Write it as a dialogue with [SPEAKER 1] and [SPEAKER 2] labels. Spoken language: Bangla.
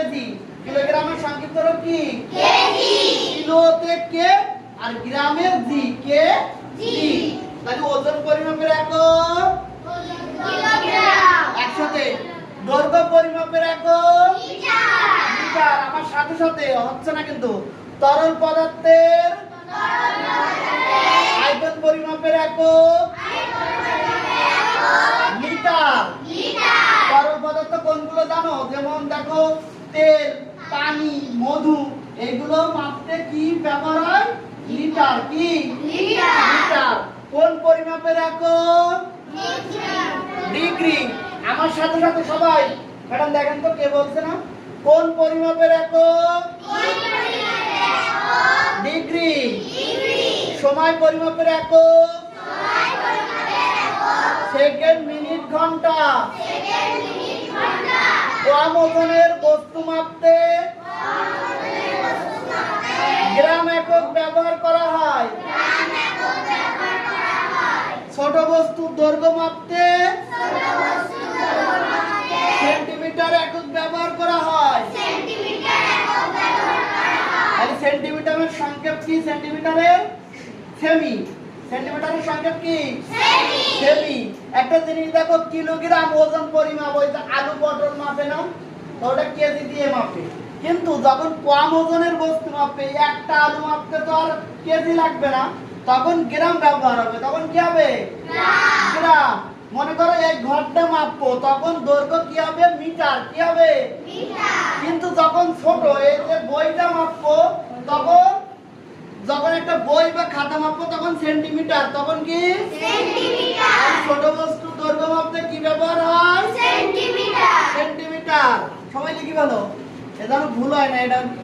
[SPEAKER 1] কেজি। কিলোগ্রামের সংক্ষিপ্ত রূপ কি? কেজি। কিলোতে কে আর গ্রামে জি, কে জি। তাহলে ওজন পরিমাপের একক কিলোগ্রাম। একসাথে দৈর্ঘ্য পরিমাপের একক মিটার। মিটার। আমার সাথে সাথে হচ্ছে না কিন্তু। তরল পদার্থের আয়তন পরিমাপের একক লিটার। তরল পদার্থ কোনগুলো জানো? যেমন দেখো তেল, পানি, মধু, এগুলো মাপতে কি ব্যবহার হয়? লিটার। কি? লিটার। কোন পরিমাপের একক? ডিগ্রি। আমার সাথে সাথে সবাই ম্যাডাম দেখেন তো কে বলছে না? কোন পরিমাপের একক? ডিগ্রি। সময় পরিমাপের একক সেকেন্ড, মিনিট, ঘন্টা। কম ওজনের বস্তু মাপতে গ্রাম একক ব্যবহার করা হয়। ছোট বস্তুর দৈর্ঘ্য মাপতে সেন্টিমিটার একক ব্যবহার করা হয়। সেন্টিমিটারের সংক্ষেপ কি? সেন্টিমিটারের সেমি। সেন্টিমিটারের সংক্ষেপ কি? সেমি। একটা জিনিস দেখো, কিলোগ্রাম ওজন পরিমাপ, ওই যে আলু পটল মাপে না, ওটা কেজি দিয়ে মাপে। কিন্তু যখন কম ওজনের বস্তু মাপে, একটা আলু মাপতে তো আর কেজি লাগবে না, তখন গ্রাম ব্যবহার হবে। তখন কি হবে? গ্রাম। মনে করো 1 ঘন্টা মাপবো, তখন দৈর্ঘ্য কি হবে? মিটার। কি হবে? কিন্তু যখন ছোট, এই যে বইটা মাপবো, তখন যখন একটা বই বা খাতা মাপবো তখন সেন্টিমিটার। তখন কি? সেন্টিমিটার। ছোট বস্তু দৈর্ঘ্য মাপতে কি ব্যবহার হয়? সেন্টিমিটার। সেন্টিমিটার। সবাই লিখি ভালো, এটা ভুল হয় না। এটা